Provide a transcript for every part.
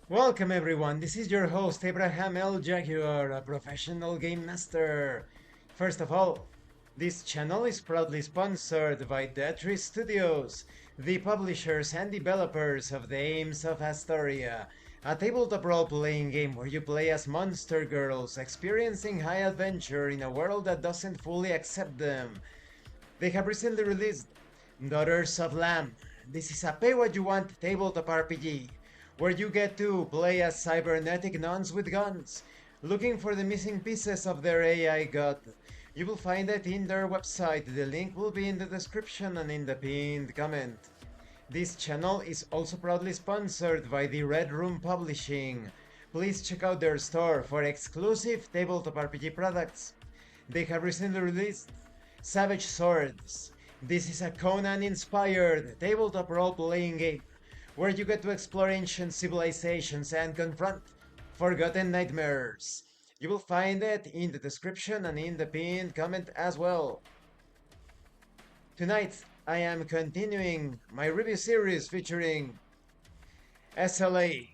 Welcome everyone, this is your host Abraham L. Jaguar, a professional game master. First of all, this channel is proudly sponsored by SLA Studios, the publishers and developers of Dames of Asstoria, a tabletop role-playing game where you play as monster girls experiencing high adventure in a world that doesn't fully accept them. They have recently released Daughters of Lamb. This is a pay-what-you-want tabletop RPG, where you get to play as cybernetic nuns with guns, looking for the missing pieces of their AI god. You will find it in their website. The link will be in the description and in the pinned comment. This channel is also proudly sponsored by the Red Room Publishing. Please check out their store for exclusive tabletop RPG products. They have recently released Savage Swords. This is a Conan-inspired tabletop role-playing game where you get to explore ancient civilizations and confront forgotten nightmares. You will find it in the description and in the pinned comment as well. Tonight, I am continuing my review series featuring SLA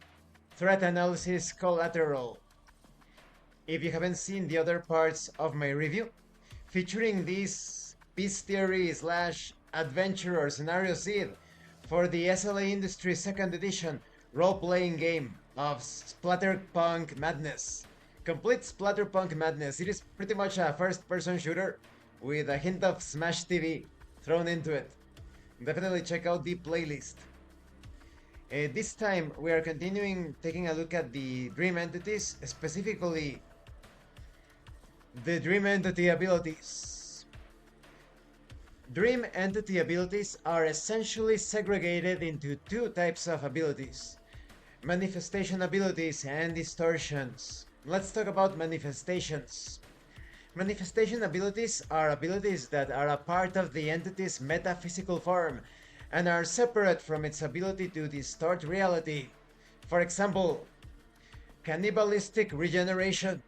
Threat Analysis Collateral. If you haven't seen the other parts of my review, featuring this peace theory slash adventure or scenario seed for the SLA Industries 2nd edition role-playing game of splatterpunk madness. Complete splatterpunk madness. It is pretty much a first-person shooter with a hint of Smash TV thrown into it. Definitely check out the playlist. This time we are continuing taking a look at the dream entities, specifically the dream entity abilities. Dream entity abilities are essentially segregated into two types of abilities: manifestation abilities and distortions. Let's talk about manifestations. Manifestation abilities are abilities that are a part of the entity's metaphysical form and are separate from its ability to distort reality. For example, cannibalistic regeneration.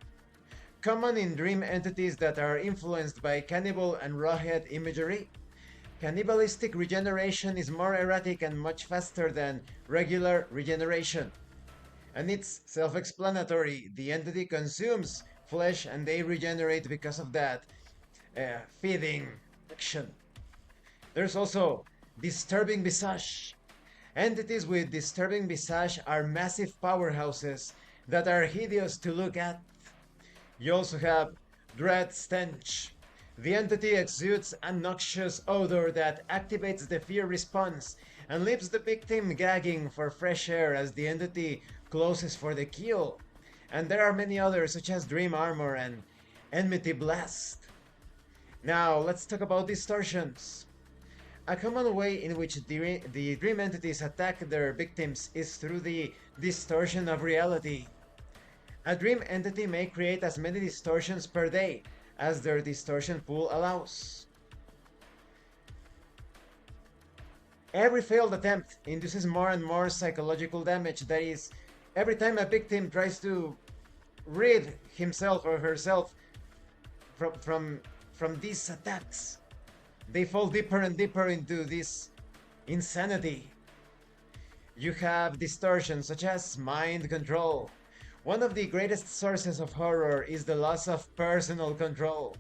Common in dream entities that are influenced by cannibal and rawhead imagery, cannibalistic regeneration is more erratic and much faster than regular regeneration. And it's self-explanatory. The entity consumes flesh and they regenerate because of that feeding action. There's also disturbing visage. Entities with disturbing visage are massive powerhouses that are hideous to look at. You also have dread stench. The entity exudes a noxious odor that activates the fear response and leaves the victim gagging for fresh air as the entity closes for the kill. And there are many others such as dream armor and enmity blast. Now let's talk about distortions. A common way in which the dream entities attack their victims is through the distortion of reality. A dream entity may create as many distortions per day as their distortion pool allows. Every failed attempt induces more and more psychological damage. That is, every time a victim tries to rid himself or herself from these attacks, they fall deeper and deeper into this insanity. You have distortions such as mind control. One of the greatest sources of horror is the loss of personal control.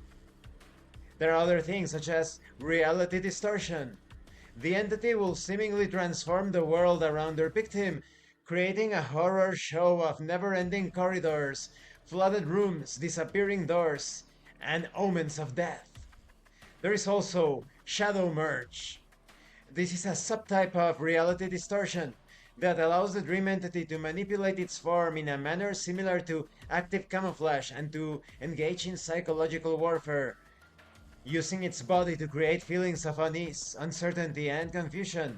There are other things such as reality distortion. The entity will seemingly transform the world around their victim, creating a horror show of never-ending corridors, flooded rooms, disappearing doors, and omens of death. There is also shadow merge. This is a subtype of reality distortion that allows the dream entity to manipulate its form in a manner similar to active camouflage and to engage in psychological warfare, using its body to create feelings of unease, uncertainty, and confusion.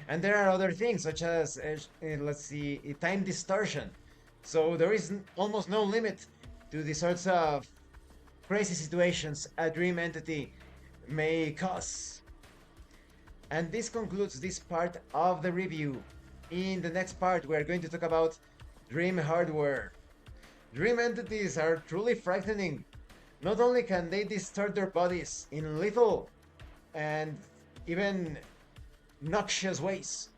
And there are other things such as, let's see, time distortion. So there is almost no limit to the sorts of crazy situations a dream entity may cause. And this concludes this part of the review. In the next part, we are going to talk about dream hardware. Dream entities are truly frightening. Not only can they distort their bodies in lethal and even noxious ways,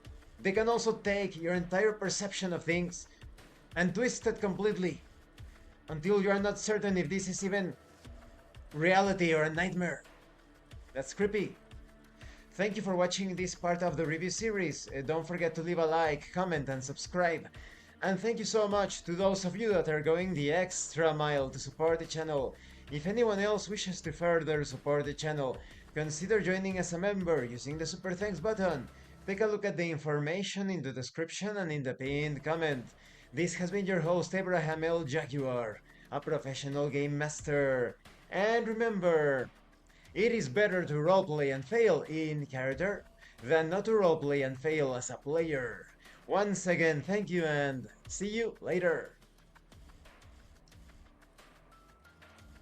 They can also take your entire perception of things and twist it completely until you are not certain if this is even reality or a nightmare. That's creepy. Thank you for watching this part of the review series. Don't forget to leave a like, comment, and subscribe. And thank you so much to those of you that are going the extra mile to support the channel. If anyone else wishes to further support the channel, consider joining as a member using the Super Thanks button. Take a look at the information in the description and in the pinned comment. This has been your host Abraham L. Jaguar, a professional game master. And remember, it is better to roleplay and fail in character than not to roleplay and fail as a player. Once again, thank you and see you later.